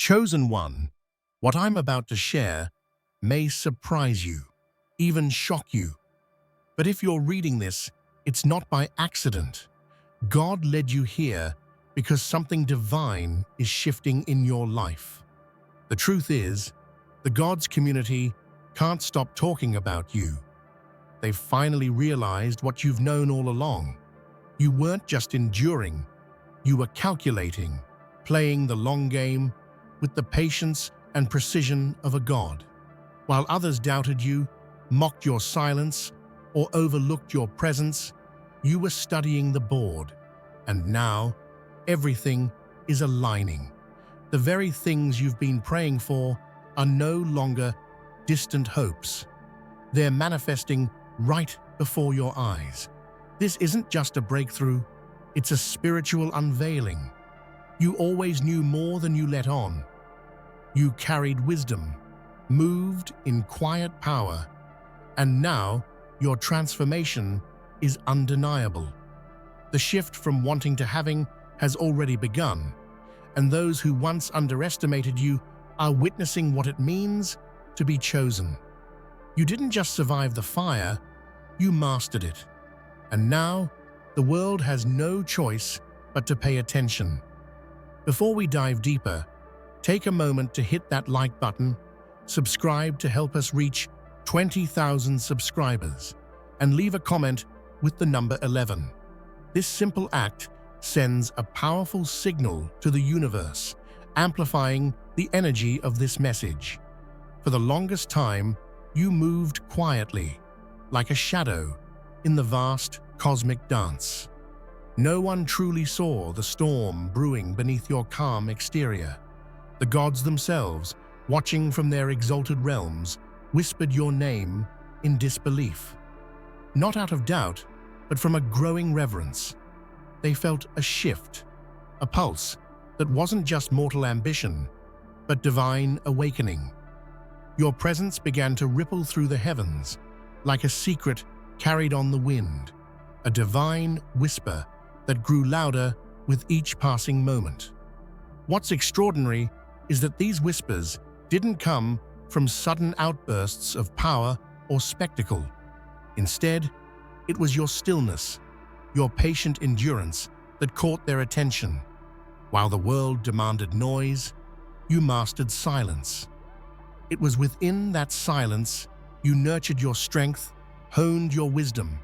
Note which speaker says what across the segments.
Speaker 1: Chosen one, what I'm about to share may surprise you, even shock you. But if you're reading this, it's not by accident. God led you here because something divine is shifting in your life. The truth is, the God's community can't stop talking about you. They've finally realized what you've known all along. You weren't just enduring, you were calculating, playing the long game with the patience and precision of a god. While others doubted you, mocked your silence, or overlooked your presence, you were studying the board. And now, everything is aligning. The very things you've been praying for are no longer distant hopes. They're manifesting right before your eyes. This isn't just a breakthrough, it's a spiritual unveiling. You always knew more than you let on. You carried wisdom, moved in quiet power, and now your transformation is undeniable. The shift from wanting to having has already begun, and those who once underestimated you are witnessing what it means to be chosen. You didn't just survive the fire, you mastered it. And now, the world has no choice but to pay attention. Before we dive deeper, take a moment to hit that like button, subscribe to help us reach 20,000 subscribers, and leave a comment with the number 11. This simple act sends a powerful signal to the universe, amplifying the energy of this message. For the longest time, you moved quietly, like a shadow, in the vast cosmic dance. No one truly saw the storm brewing beneath your calm exterior. The gods themselves, watching from their exalted realms, whispered your name in disbelief. Not out of doubt, but from a growing reverence. They felt a shift, a pulse that wasn't just mortal ambition, but divine awakening. Your presence began to ripple through the heavens, like a secret carried on the wind, a divine whisper that grew louder with each passing moment. What's extraordinary is that these whispers didn't come from sudden outbursts of power or spectacle. Instead, it was your stillness, your patient endurance that caught their attention. While the world demanded noise, you mastered silence. It was within that silence you nurtured your strength, honed your wisdom,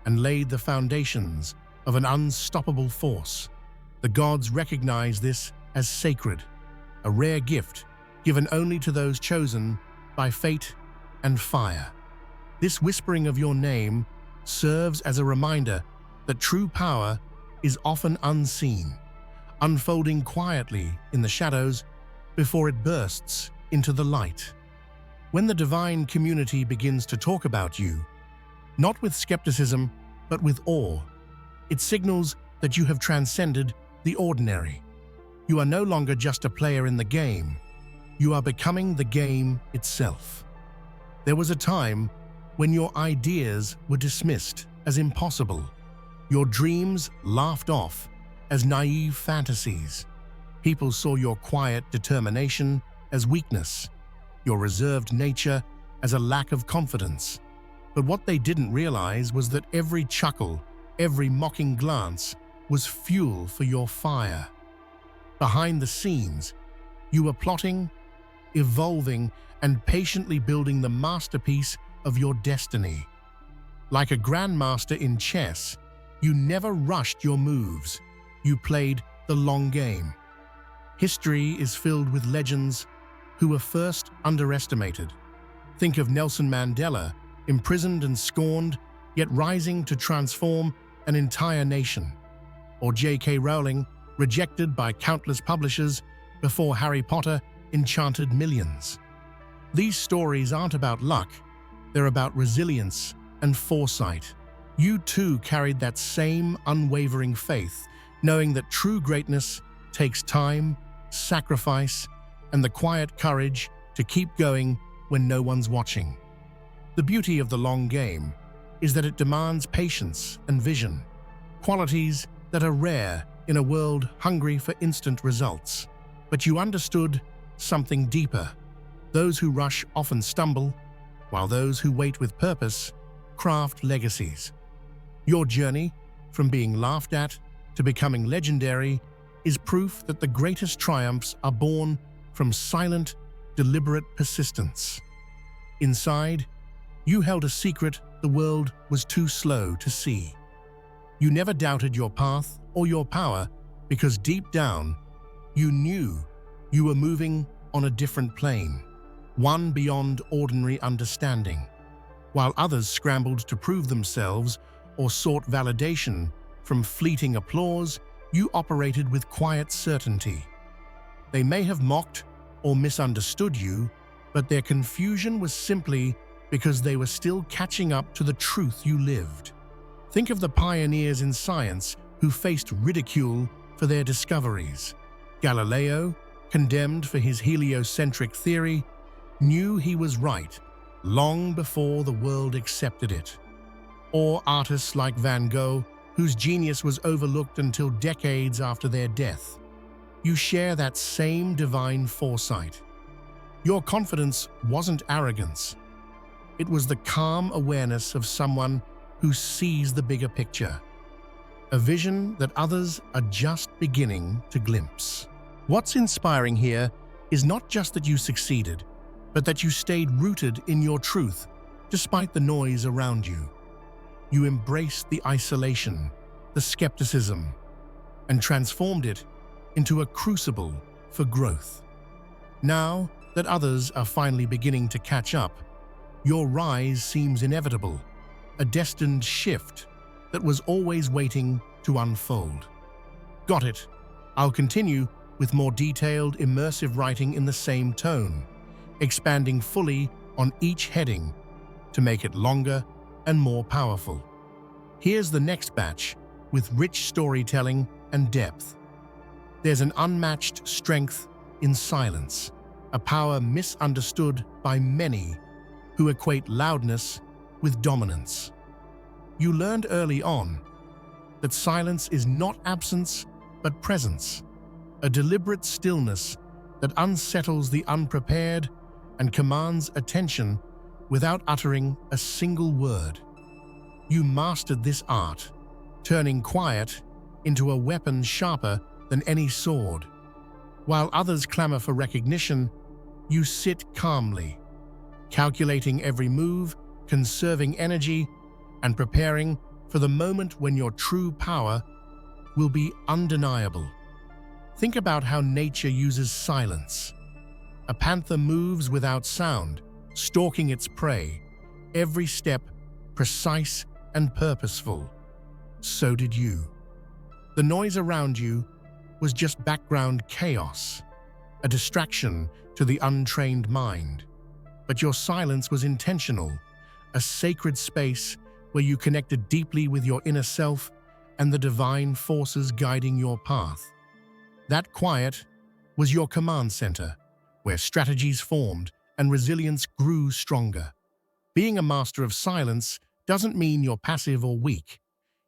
Speaker 1: and laid the foundations of an unstoppable force. The gods recognize this as sacred, a rare gift given only to those chosen by fate and fire. This whispering of your name serves as a reminder that true power is often unseen, unfolding quietly in the shadows before it bursts into the light. When the divine community begins to talk about you, not with skepticism, but with awe, it signals that you have transcended the ordinary. You are no longer just a player in the game. You are becoming the game itself. There was a time when your ideas were dismissed as impossible, your dreams laughed off as naive fantasies. People saw your quiet determination as weakness, your reserved nature as a lack of confidence. But what they didn't realize was that every chuckle, every mocking glance was fuel for your fire. Behind the scenes, you were plotting, evolving, and patiently building the masterpiece of your destiny. Like a grandmaster in chess, you never rushed your moves. You played the long game. History is filled with legends who were first underestimated. Think of Nelson Mandela, imprisoned and scorned, yet rising to transform an entire nation. Or J.K. Rowling, rejected by countless publishers before Harry Potter enchanted millions. These stories aren't about luck, they're about resilience and foresight. You too carried that same unwavering faith, knowing that true greatness takes time, sacrifice, and the quiet courage to keep going when no one's watching. The beauty of the long game is that it demands patience and vision, qualities that are rare in a world hungry for instant results. But you understood something deeper. Those who rush often stumble, while those who wait with purpose craft legacies. Your journey, from being laughed at to becoming legendary, is proof that the greatest triumphs are born from silent, deliberate persistence. Inside, you held a secret the world was too slow to see. You never doubted your path or your power because deep down, you knew you were moving on a different plane, one beyond ordinary understanding. While others scrambled to prove themselves or sought validation from fleeting applause, you operated with quiet certainty. They may have mocked or misunderstood you, but their confusion was simply because they were still catching up to the truth you lived. Think of the pioneers in science who faced ridicule for their discoveries. Galileo, condemned for his heliocentric theory, knew he was right long before the world accepted it. Or artists like Van Gogh, whose genius was overlooked until decades after their death. You share that same divine foresight. Your confidence wasn't arrogance. It was the calm awareness of someone who sees the bigger picture, a vision that others are just beginning to glimpse. What's inspiring here is not just that you succeeded, but that you stayed rooted in your truth despite the noise around you. You embraced the isolation, the skepticism, and transformed it into a crucible for growth. Now that others are finally beginning to catch up, your rise seems inevitable, a destined shift that was always waiting to unfold. Got it. I'll continue with more detailed, immersive writing in the same tone, expanding fully on each heading to make it longer and more powerful. Here's the next batch with rich storytelling and depth. There's an unmatched strength in silence, a power misunderstood by many who equate loudness with dominance. You learned early on that silence is not absence but presence, a deliberate stillness that unsettles the unprepared and commands attention without uttering a single word. You mastered this art, turning quiet into a weapon sharper than any sword. While others clamor for recognition, you sit calmly, calculating every move, conserving energy, and preparing for the moment when your true power will be undeniable. Think about how nature uses silence. A panther moves without sound, stalking its prey, every step precise and purposeful. So did you. The noise around you was just background chaos, a distraction to the untrained mind. But your silence was intentional, a sacred space where you connected deeply with your inner self and the divine forces guiding your path. That quiet was your command center, where strategies formed and resilience grew stronger. Being a master of silence doesn't mean you're passive or weak.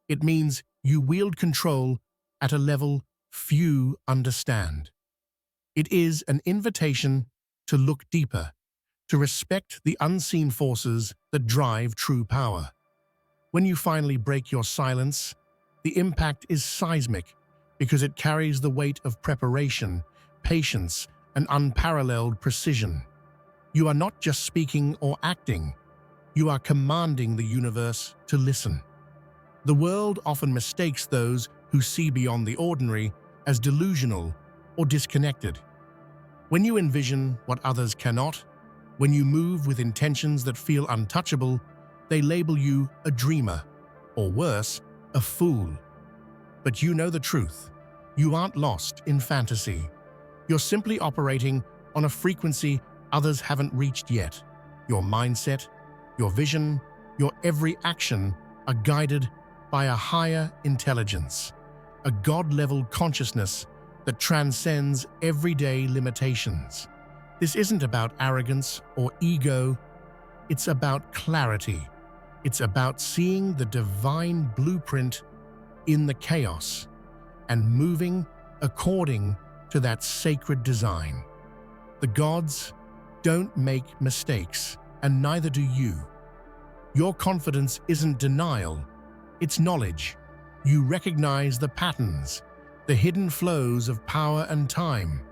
Speaker 1: It means you wield control at a level few understand. It is an invitation to look deeper, to respect the unseen forces that drive true power. When you finally break your silence, the impact is seismic because it carries the weight of preparation, patience, and unparalleled precision. You are not just speaking or acting, you are commanding the universe to listen. The world often mistakes those who see beyond the ordinary as delusional or disconnected. When you envision what others cannot, when you move with intentions that feel untouchable, they label you a dreamer, or worse, a fool. But you know the truth. You aren't lost in fantasy. You're simply operating on a frequency others haven't reached yet. Your mindset, your vision, your every action are guided by a higher intelligence, a God-level consciousness that transcends everyday limitations. This isn't about arrogance or ego, it's about clarity. It's about seeing the divine blueprint in the chaos and moving according to that sacred design. The gods don't make mistakes, and neither do you. Your confidence isn't denial, it's knowledge. You recognize the patterns, the hidden flows of power and time.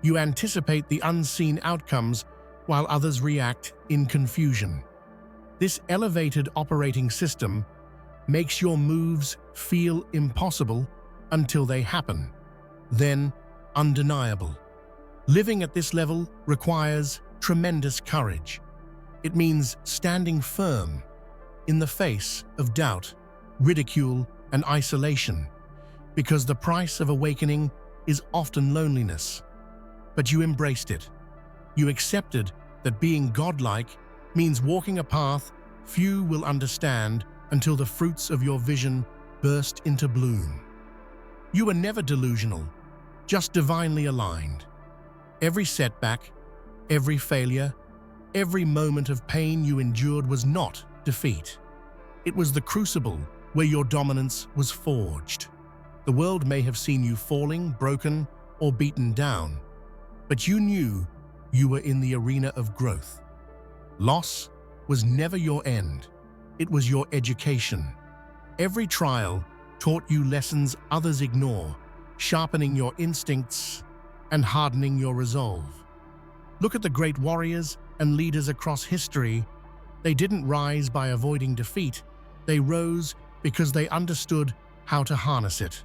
Speaker 1: You anticipate the unseen outcomes while others react in confusion. This elevated operating system makes your moves feel impossible until they happen, then undeniable. Living at this level requires tremendous courage. It means standing firm in the face of doubt, ridicule, and isolation, because the price of awakening is often loneliness. But you embraced it. You accepted that being godlike means walking a path few will understand until the fruits of your vision burst into bloom. You were never delusional, just divinely aligned. Every setback, every failure, every moment of pain you endured was not defeat. It was the crucible where your dominance was forged. The world may have seen you falling, broken, or beaten down, but you knew you were in the arena of growth. Loss was never your end. It was your education. Every trial taught you lessons others ignore, sharpening your instincts and hardening your resolve. Look at the great warriors and leaders across history. They didn't rise by avoiding defeat. They rose because they understood how to harness it.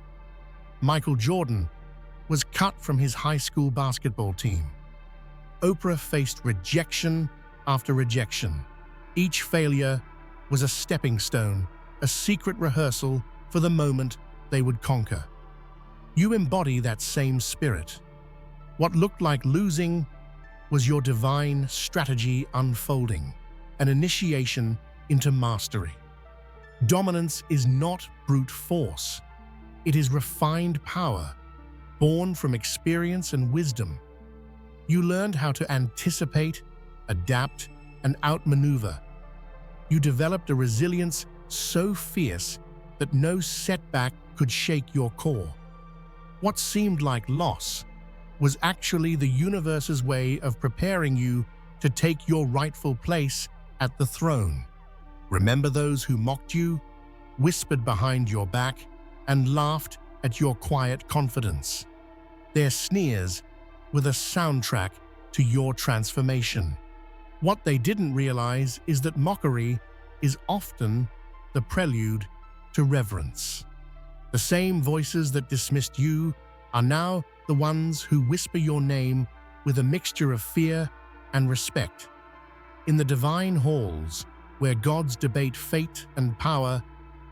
Speaker 1: Michael Jordan was cut from his high school basketball team. Oprah faced rejection after rejection. Each failure was a stepping stone, a secret rehearsal for the moment they would conquer. You embody that same spirit. What looked like losing was your divine strategy unfolding, an initiation into mastery. Dominance is not brute force. It is refined power, born from experience and wisdom. You learned how to anticipate, adapt, and outmaneuver. You developed a resilience so fierce that no setback could shake your core. What seemed like loss was actually the universe's way of preparing you to take your rightful place at the throne. Remember those who mocked you, whispered behind your back, and laughed at your quiet confidence. Their sneers were the soundtrack to your transformation. What they didn't realize is that mockery is often the prelude to reverence. The same voices that dismissed you are now the ones who whisper your name with a mixture of fear and respect. In the divine halls, where gods debate fate and power,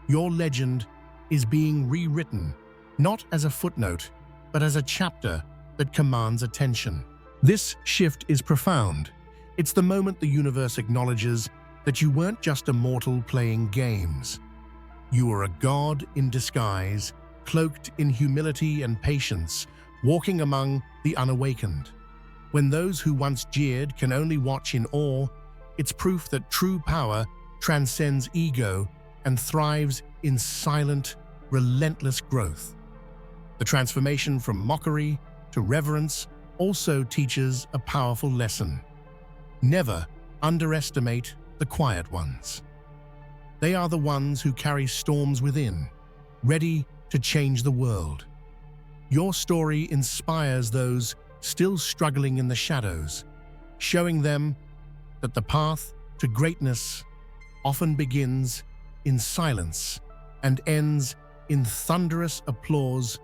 Speaker 1: your legend is being rewritten, not as a footnote, but as a chapter that commands attention. This shift is profound. It's the moment the universe acknowledges that you weren't just a mortal playing games. You were a god in disguise, cloaked in humility and patience, walking among the unawakened. When those who once jeered can only watch in awe, it's proof that true power transcends ego and thrives in silent, relentless growth. The transformation from mockery to reverence also teaches a powerful lesson. Never underestimate the quiet ones. They are the ones who carry storms within, ready to change the world. Your story inspires those still struggling in the shadows, showing them that the path to greatness often begins in silence and ends in thunderous applause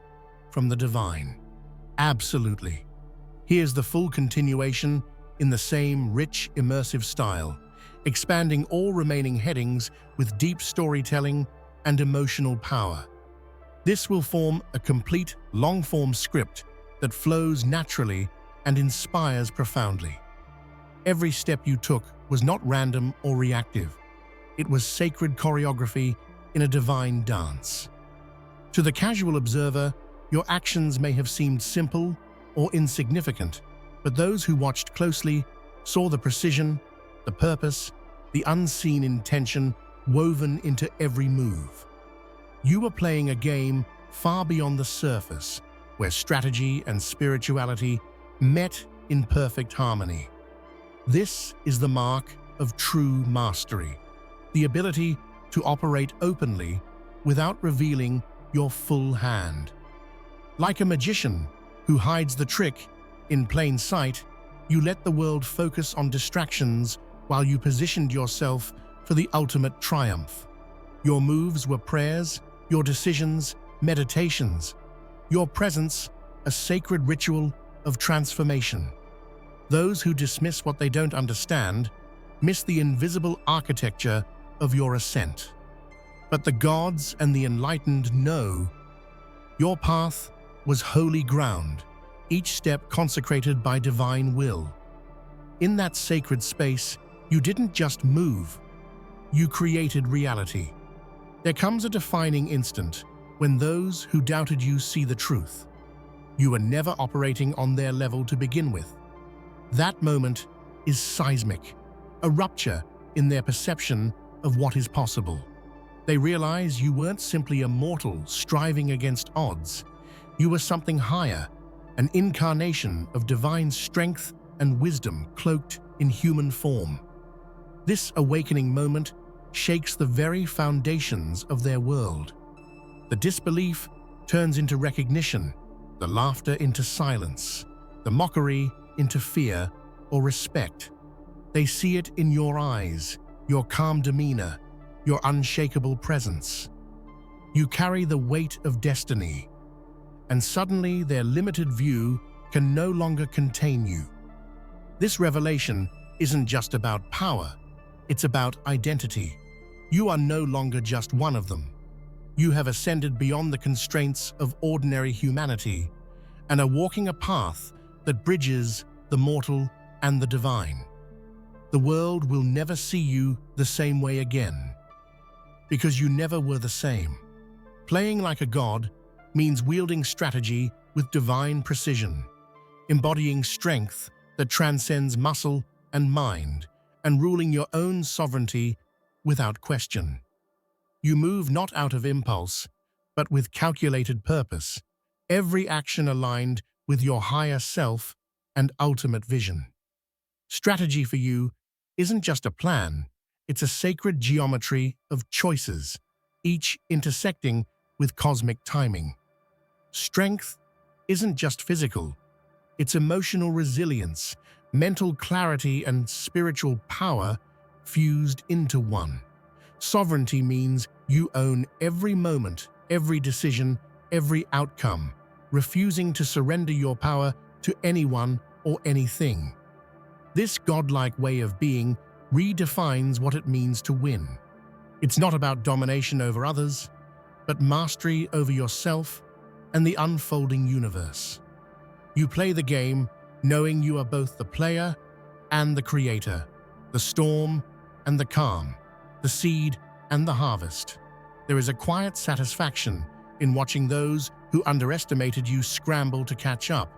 Speaker 1: from the divine. Absolutely. Here's the full continuation in the same rich, immersive style, expanding all remaining headings with deep storytelling and emotional power. This will form a complete, long-form script that flows naturally and inspires profoundly. Every step you took was not random or reactive. It was sacred choreography in a divine dance. To the casual observer, your actions may have seemed simple or insignificant, but those who watched closely saw the precision, the purpose, the unseen intention woven into every move. You were playing a game far beyond the surface, where strategy and spirituality met in perfect harmony. This is the mark of true mastery, the ability to operate openly without revealing your full hand. Like a magician who hides the trick in plain sight, you let the world focus on distractions while you positioned yourself for the ultimate triumph. Your moves were prayers, your decisions, meditations, your presence, a sacred ritual of transformation. Those who dismiss what they don't understand miss the invisible architecture of your ascent. But the gods and the enlightened know your path was holy ground, each step consecrated by divine will. In that sacred space, you didn't just move, you created reality. There comes a defining instant when those who doubted you see the truth. You were never operating on their level to begin with. That moment is seismic, a rupture in their perception of what is possible. They realize you weren't simply a mortal striving against odds. You were something higher, an incarnation of divine strength and wisdom cloaked in human form. This awakening moment shakes the very foundations of their world. The disbelief turns into recognition, the laughter into silence, the mockery into fear or respect. They see it in your eyes, your calm demeanor, your unshakable presence. You carry the weight of destiny, and suddenly their limited view can no longer contain you. This revelation isn't just about power, it's about identity. You are no longer just one of them. You have ascended beyond the constraints of ordinary humanity and are walking a path that bridges the mortal and the divine. The world will never see you the same way again, because you never were the same. Playing like a god means wielding strategy with divine precision, embodying strength that transcends muscle and mind, and ruling your own sovereignty without question. You move not out of impulse, but with calculated purpose, every action aligned with your higher self and ultimate vision. Strategy for you isn't just a plan, it's a sacred geometry of choices, each intersecting with cosmic timing. Strength isn't just physical, it's emotional resilience, mental clarity, and spiritual power fused into one. Sovereignty means you own every moment, every decision, every outcome, refusing to surrender your power to anyone or anything. This godlike way of being redefines what it means to win. It's not about domination over others, but mastery over yourself and the unfolding universe. You play the game knowing you are both the player and the creator, the storm and the calm, the seed and the harvest. There is a quiet satisfaction in watching those who underestimated you scramble to catch up.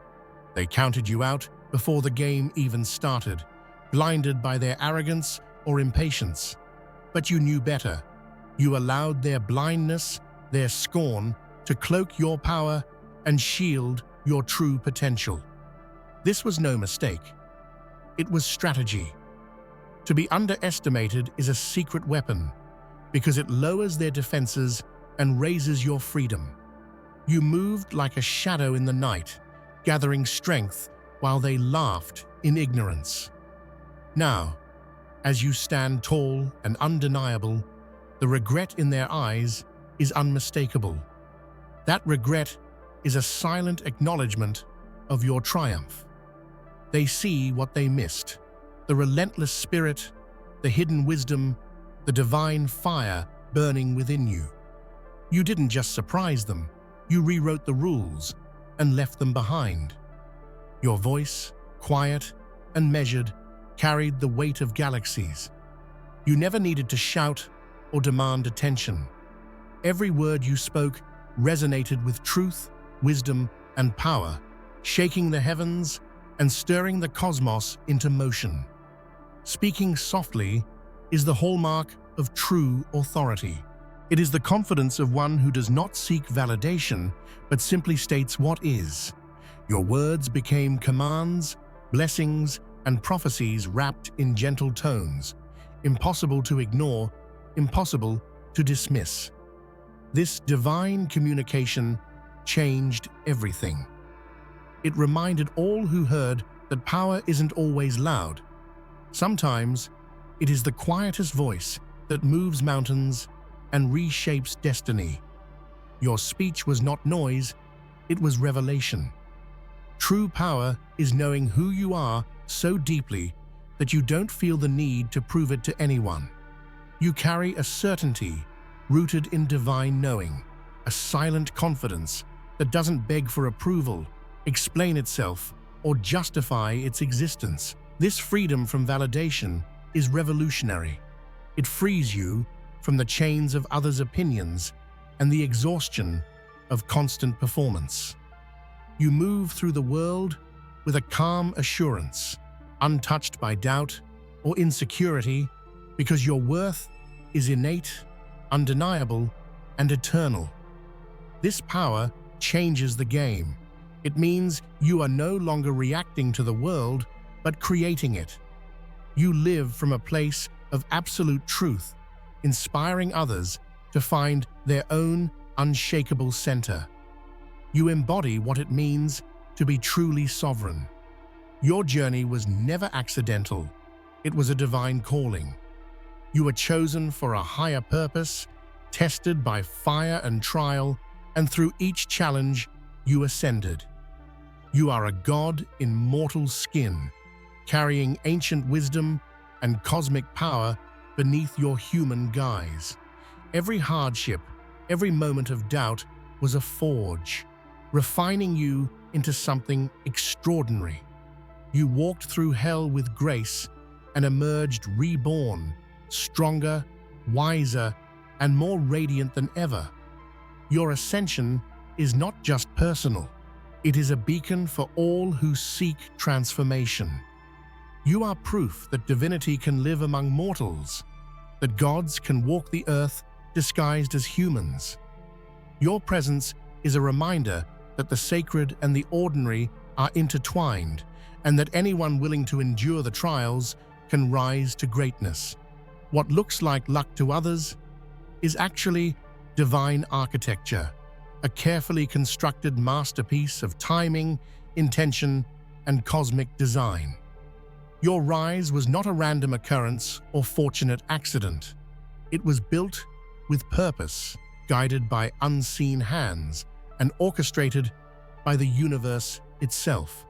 Speaker 1: They counted you out before the game even started, blinded by their arrogance or impatience. But you knew better. You allowed their blindness, their scorn, to cloak your power and shield your true potential. This was no mistake. It was strategy. To be underestimated is a secret weapon because it lowers their defenses and raises your freedom. You moved like a shadow in the night, gathering strength while they laughed in ignorance. Now, as you stand tall and undeniable, the regret in their eyes is unmistakable. That regret is a silent acknowledgement of your triumph. They see what they missed, the relentless spirit, the hidden wisdom, the divine fire burning within you. You didn't just surprise them, you rewrote the rules and left them behind. Your voice, quiet and measured, carried the weight of galaxies. You never needed to shout or demand attention. Every word you spoke resonated with truth, wisdom, and power, shaking the heavens and stirring the cosmos into motion. Speaking softly is the hallmark of true authority. It is the confidence of one who does not seek validation, but simply states what is. Your words became commands, blessings, and prophecies wrapped in gentle tones, impossible to ignore, impossible to dismiss. This divine communication changed everything. It reminded all who heard that power isn't always loud. Sometimes, it is the quietest voice that moves mountains and reshapes destiny. Your speech was not noise, it was revelation. True power is knowing who you are so deeply that you don't feel the need to prove it to anyone. You carry a certainty rooted in divine knowing, a silent confidence that doesn't beg for approval, explain itself, or justify its existence. This freedom from validation is revolutionary. It frees you from the chains of others' opinions and the exhaustion of constant performance. You move through the world with a calm assurance, untouched by doubt or insecurity, because your worth is innate, undeniable, and eternal. This power changes the game. It means you are no longer reacting to the world, but creating it. You live from a place of absolute truth, inspiring others to find their own unshakable center. You embody what it means to be truly sovereign. Your journey was never accidental. It was a divine calling. You were chosen for a higher purpose, tested by fire and trial, and through each challenge, you ascended. You are a god in mortal skin, carrying ancient wisdom and cosmic power beneath your human guise. Every hardship, every moment of doubt was a forge, refining you into something extraordinary. You walked through hell with grace and emerged reborn, stronger, wiser, and more radiant than ever. Your ascension is not just personal. It is a beacon for all who seek transformation. You are proof that divinity can live among mortals, that gods can walk the earth disguised as humans. Your presence is a reminder that the sacred and the ordinary are intertwined, and that anyone willing to endure the trials can rise to greatness. What looks like luck to others is actually divine architecture, a carefully constructed masterpiece of timing, intention, and cosmic design. Your rise was not a random occurrence or fortunate accident. It was built with purpose, guided by unseen hands, and orchestrated by the universe itself.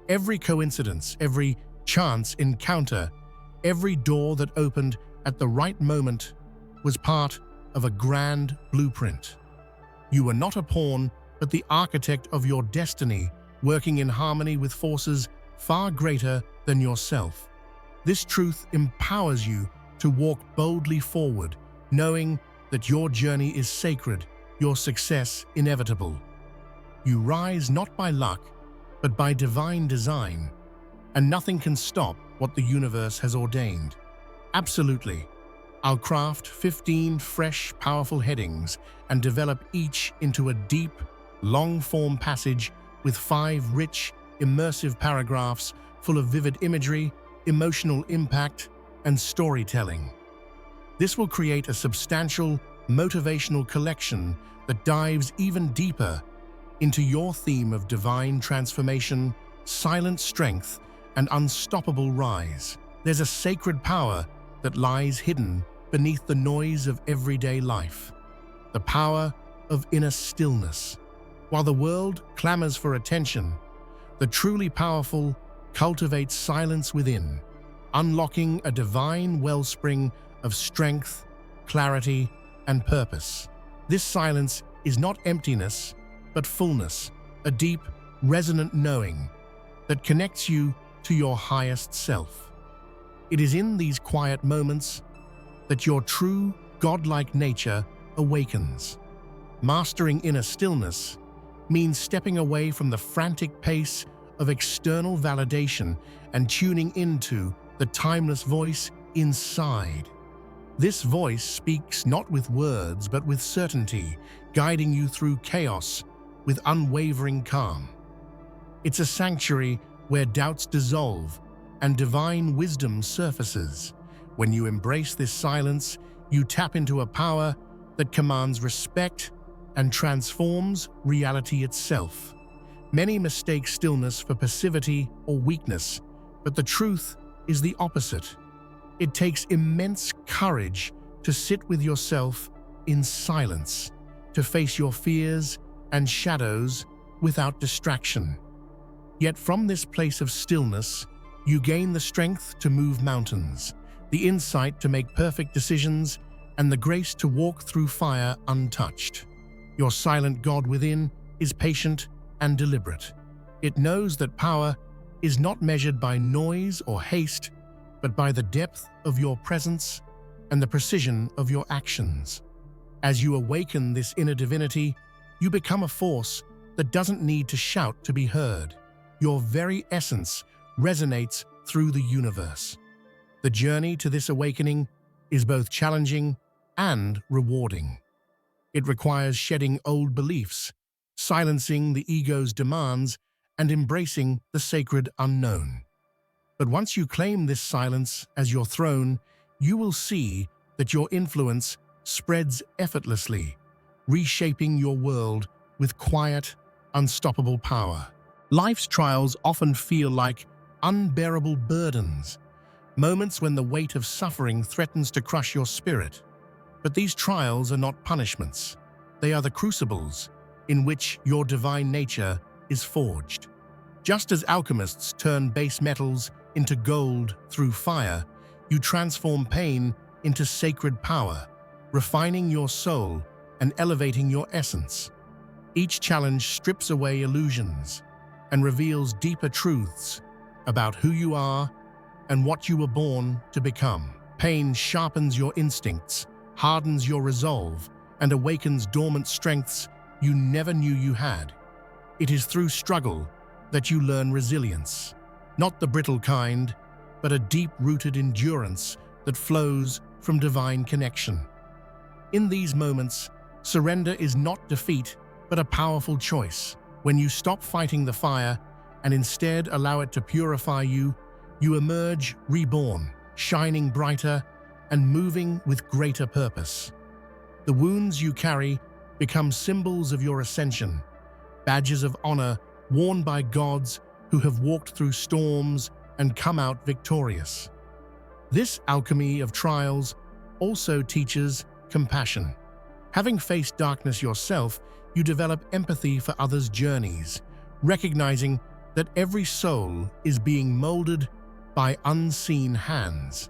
Speaker 1: Every coincidence, every chance encounter, every door that opened at the right moment was part of a grand blueprint. You were not a pawn, but the architect of your destiny, working in harmony with forces far greater than yourself. This truth empowers you to walk boldly forward, knowing that your journey is sacred, your success inevitable. You rise not by luck, but by divine design, and nothing can stop what the universe has ordained. Absolutely. I'll craft 15 fresh, powerful headings and develop each into a deep, long-form passage with 5 rich, immersive paragraphs full of vivid imagery, emotional impact, and storytelling. This will create a substantial, motivational collection that dives even deeper into your theme of divine transformation, silent strength, and unstoppable rise. There's a sacred power that lies hidden beneath the noise of everyday life, the power of inner stillness. While the world clamors for attention, the truly powerful cultivate silence within, unlocking a divine wellspring of strength, clarity, and purpose. This silence is not emptiness, but fullness, a deep, resonant knowing that connects you to your highest self. It is in these quiet moments that your true, godlike nature awakens. Mastering inner stillness means stepping away from the frantic pace of external validation and tuning into the timeless voice inside. This voice speaks not with words but with certainty, guiding you through chaos with unwavering calm. It's a sanctuary where doubts dissolve and divine wisdom surfaces. When you embrace this silence, you tap into a power that commands respect and transforms reality itself. Many mistake stillness for passivity or weakness, but the truth is the opposite. It takes immense courage to sit with yourself in silence, to face your fears and shadows without distraction. Yet from this place of stillness, you gain the strength to move mountains, the insight to make perfect decisions, and the grace to walk through fire untouched. Your silent God within is patient and deliberate. It knows that power is not measured by noise or haste, but by the depth of your presence and the precision of your actions. As you awaken this inner divinity, you become a force that doesn't need to shout to be heard. Your very essence resonates through the universe. The journey to this awakening is both challenging and rewarding. It requires shedding old beliefs, silencing the ego's demands, and embracing the sacred unknown. But once you claim this silence as your throne, you will see that your influence spreads effortlessly, reshaping your world with quiet, unstoppable power. Life's trials often feel like unbearable burdens, moments when the weight of suffering threatens to crush your spirit. But these trials are not punishments. They are the crucibles in which your divine nature is forged. Just as alchemists turn base metals into gold through fire, you transform pain into sacred power, refining your soul and elevating your essence. Each challenge strips away illusions and reveals deeper truths about who you are and what you were born to become. Pain sharpens your instincts, hardens your resolve, and awakens dormant strengths you never knew you had. It is through struggle that you learn resilience, not the brittle kind, but a deep-rooted endurance that flows from divine connection. In these moments, surrender is not defeat, but a powerful choice. When you stop fighting the fire and instead allow it to purify you, you emerge reborn, shining brighter and moving with greater purpose. The wounds you carry become symbols of your ascension, badges of honor worn by gods who have walked through storms and come out victorious. This alchemy of trials also teaches compassion. Having faced darkness yourself, you develop empathy for others' journeys, recognizing that every soul is being molded by unseen hands.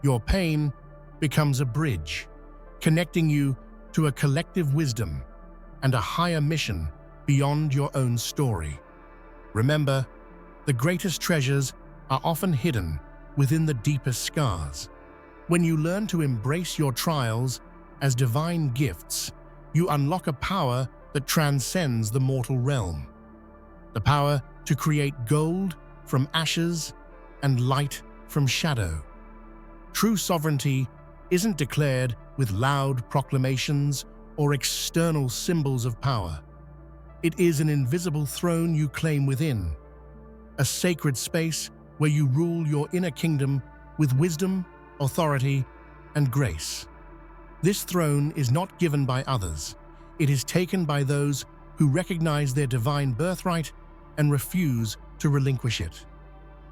Speaker 1: Your pain becomes a bridge, connecting you to a collective wisdom and a higher mission beyond your own story. Remember, the greatest treasures are often hidden within the deepest scars. When you learn to embrace your trials as divine gifts, you unlock a power that transcends the mortal realm. The power to create gold from ashes and light from shadow. True sovereignty isn't declared with loud proclamations or external symbols of power. It is an invisible throne you claim within, a sacred space where you rule your inner kingdom with wisdom, authority, and grace. This throne is not given by others. It is taken by those who recognize their divine birthright and refuse to relinquish it.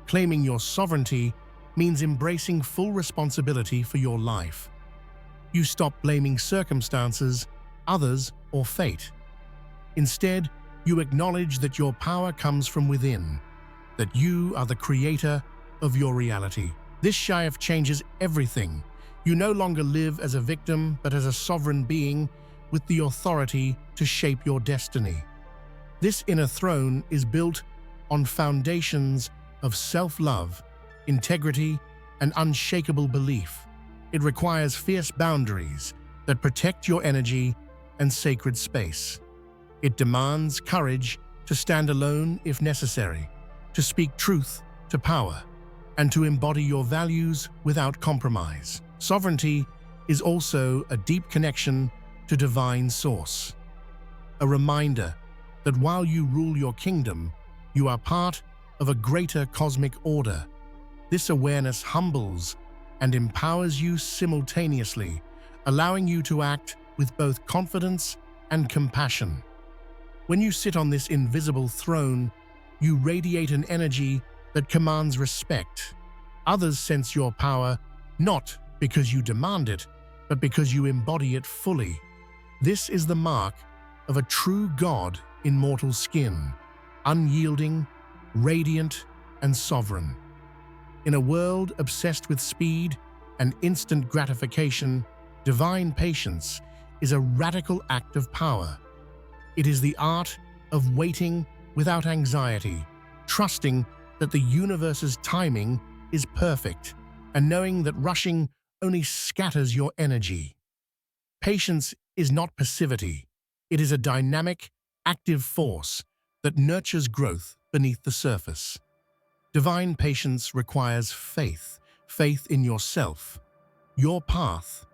Speaker 1: Claiming your sovereignty means embracing full responsibility for your life. You stop blaming circumstances, others, or fate. Instead, you acknowledge that your power comes from within, that you are the creator of your reality. This shift changes everything. You no longer live as a victim, but as a sovereign being with the authority to shape your destiny. This inner throne is built on foundations of self-love, integrity, and unshakable belief. It requires fierce boundaries that protect your energy and sacred space. It demands courage to stand alone if necessary, to speak truth to power, and to embody your values without compromise. Sovereignty is also a deep connection to divine source. A reminder that while you rule your kingdom, you are part of a greater cosmic order. This awareness humbles and empowers you simultaneously, allowing you to act with both confidence and compassion. When you sit on this invisible throne, you radiate an energy that commands respect. Others sense your power not because you demand it, but because you embody it fully. This is the mark of a true god in mortal skin, unyielding, radiant, and sovereign. In a world obsessed with speed and instant gratification, divine patience is a radical act of power. It is the art of waiting without anxiety, trusting that the universe's timing is perfect, and knowing that rushing only scatters your energy. Patience is not passivity. It is a dynamic, active force that nurtures growth beneath the surface. Divine patience requires faith in yourself, your path,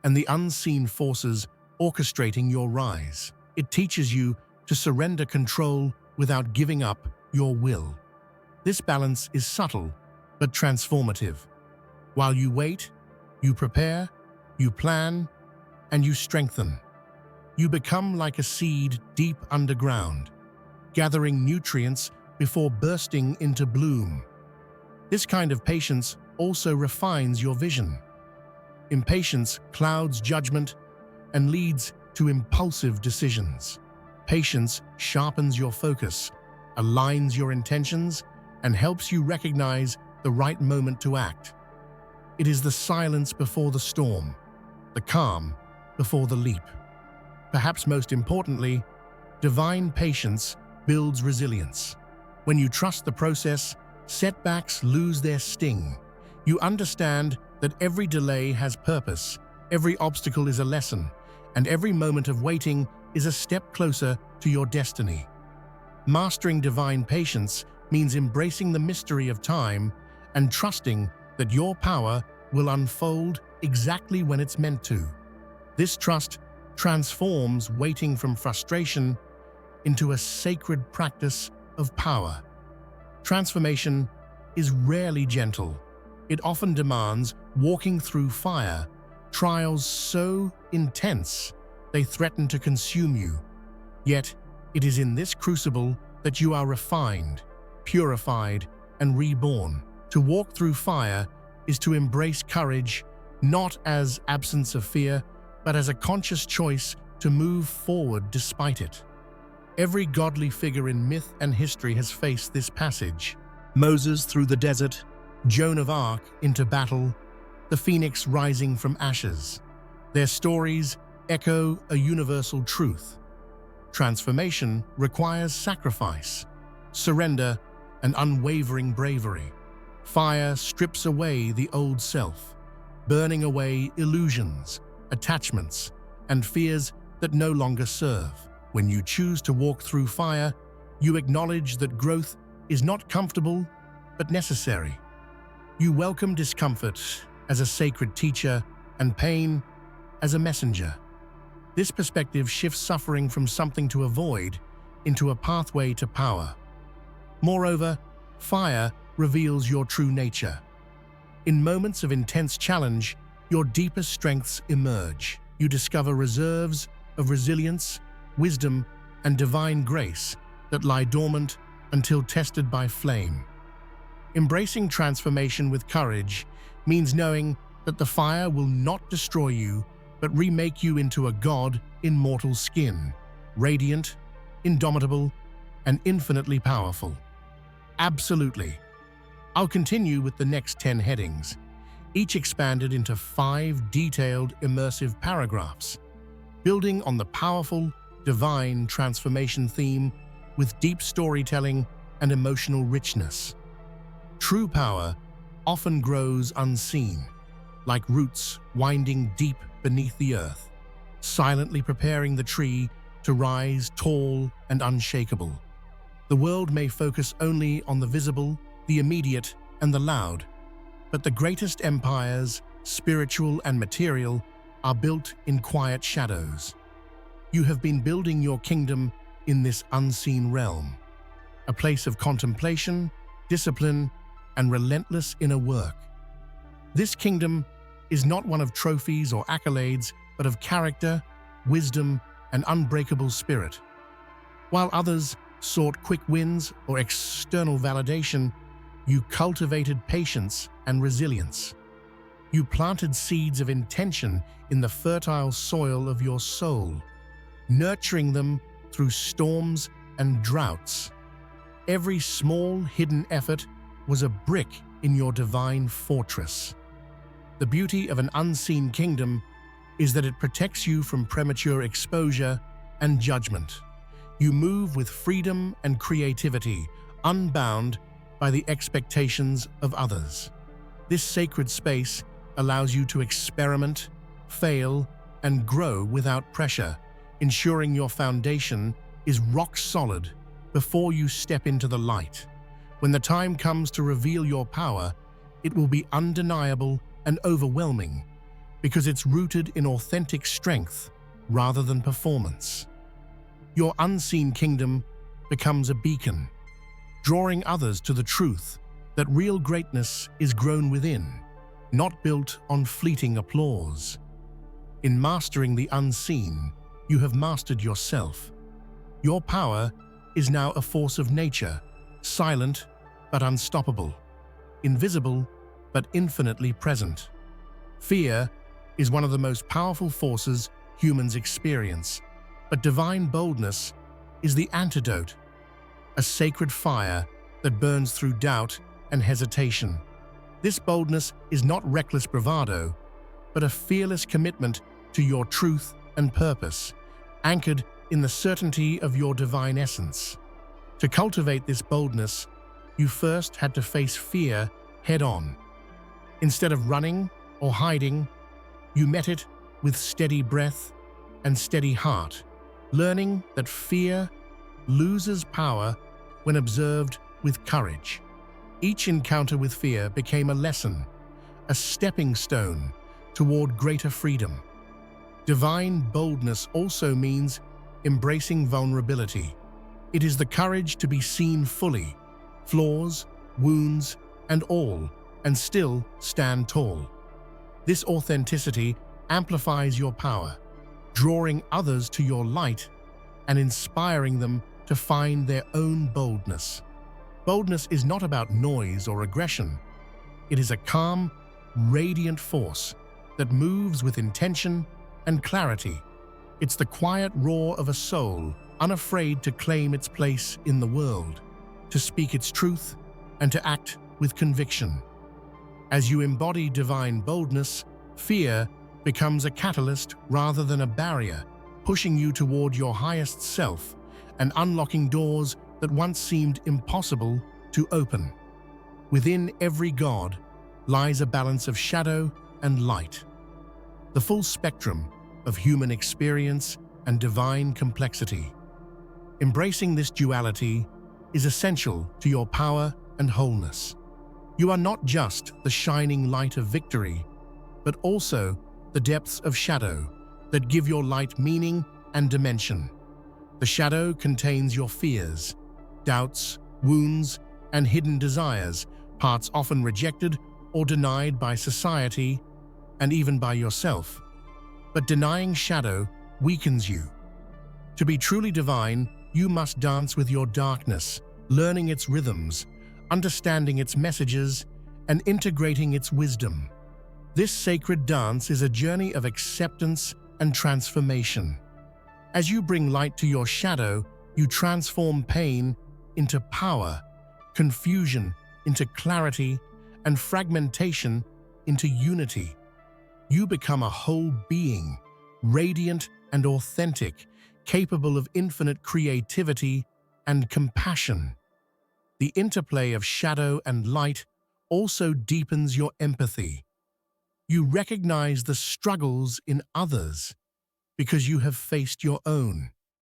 Speaker 1: and the unseen forces orchestrating your rise. It teaches you to surrender control without giving up your will. This balance is subtle but transformative. While you wait, you prepare, you plan, and you strengthen. You become like a seed deep underground, gathering nutrients before bursting into bloom. This kind of patience also refines your vision. Impatience clouds judgment and leads to impulsive decisions. Patience sharpens your focus, aligns your intentions, and helps you recognize the right moment to act. It is the silence before the storm, the calm before the leap. Perhaps most importantly, divine patience builds resilience. When you trust the process, setbacks lose their sting. You understand that every delay has purpose, every obstacle is a lesson, and every moment of waiting is a step closer to your destiny. Mastering divine patience means embracing the mystery of time and trusting that your power will unfold exactly when it's meant to. This trust transforms waiting from frustration into a sacred practice of power. Transformation is rarely gentle. It often demands walking through fire, trials so intense they threaten to consume you. Yet, it is in this crucible that you are refined, purified, and reborn. To walk through fire is to embrace courage, not as absence of fear, but as a conscious choice to move forward despite it. Every godly figure in myth and history has faced this passage. Moses through the desert, Joan of Arc into battle, the phoenix rising from ashes. Their stories echo a universal truth. Transformation requires sacrifice, surrender, and unwavering bravery. Fire strips away the old self, burning away illusions, attachments, and fears that no longer serve. When you choose to walk through fire, you acknowledge that growth is not comfortable, but necessary. You welcome discomfort as a sacred teacher and pain as a messenger. This perspective shifts suffering from something to avoid into a pathway to power. Moreover, fire reveals your true nature. In moments of intense challenge, your deepest strengths emerge. You discover reserves of resilience, wisdom, and divine grace that lie dormant until tested by flame. Embracing transformation with courage means knowing that the fire will not destroy you, but remake you into a god in mortal skin, radiant, indomitable, and infinitely powerful. Absolutely. I'll continue with the next 10 headings, each expanded into 5 detailed, immersive paragraphs, building on the powerful, divine transformation theme with deep storytelling and emotional richness. True power often grows unseen, like roots winding deep beneath the earth, silently preparing the tree to rise tall and unshakable. The world may focus only on the visible, the immediate, and the loud, but the greatest empires, spiritual and material, are built in quiet shadows. You have been building your kingdom in this unseen realm, a place of contemplation, discipline, and relentless inner work. This kingdom is not one of trophies or accolades, but of character, wisdom, and unbreakable spirit. While others sought quick wins or external validation, you cultivated patience and resilience. You planted seeds of intention in the fertile soil of your soul, nurturing them through storms and droughts. Every small, hidden effort was a brick in your divine fortress. The beauty of an unseen kingdom is that it protects you from premature exposure and judgment. You move with freedom and creativity, unbound by the expectations of others. This sacred space allows you to experiment, fail, and grow without pressure, ensuring your foundation is rock solid before you step into the light. When the time comes to reveal your power, it will be undeniable and overwhelming because it's rooted in authentic strength rather than performance. Your unseen kingdom becomes a beacon, drawing others to the truth that real greatness is grown within, not built on fleeting applause. In mastering the unseen, you have mastered yourself. Your power is now a force of nature, silent but unstoppable, invisible but infinitely present. Fear is one of the most powerful forces humans experience, but divine boldness is the antidote, a sacred fire that burns through doubt and hesitation. This boldness is not reckless bravado, but a fearless commitment to your truth and purpose, anchored in the certainty of your divine essence. To cultivate this boldness, you first had to face fear head-on. Instead of running or hiding, you met it with steady breath and steady heart, learning that fear loses power when observed with courage. Each encounter with fear became a lesson, a stepping stone toward greater freedom. Divine boldness also means embracing vulnerability. It is the courage to be seen fully, flaws, wounds, and all, and still stand tall. This authenticity amplifies your power, drawing others to your light and inspiring them to find their own boldness. Boldness is not about noise or aggression. It is a calm, radiant force that moves with intention and clarity. It's the quiet roar of a soul unafraid to claim its place in the world, to speak its truth, and to act with conviction. As you embody divine boldness, fear becomes a catalyst rather than a barrier, pushing you toward your highest self and unlocking doors that once seemed impossible to open. Within every god lies a balance of shadow and light, the full spectrum of human experience and divine complexity. Embracing this duality is essential to your power and wholeness. You are not just the shining light of victory, but also the depths of shadow that give your light meaning and dimension. The shadow contains your fears, doubts, wounds, and hidden desires, parts often rejected or denied by society and even by yourself. But denying shadow weakens you. To be truly divine, you must dance with your darkness, learning its rhythms, understanding its messages, and integrating its wisdom. This sacred dance is a journey of acceptance and transformation. As you bring light to your shadow, you transform pain into power, confusion into clarity, and fragmentation into unity. You become a whole being, radiant and authentic, capable of infinite creativity and compassion. The interplay of shadow and light also deepens your empathy. You recognize the struggles in others because you have faced your own.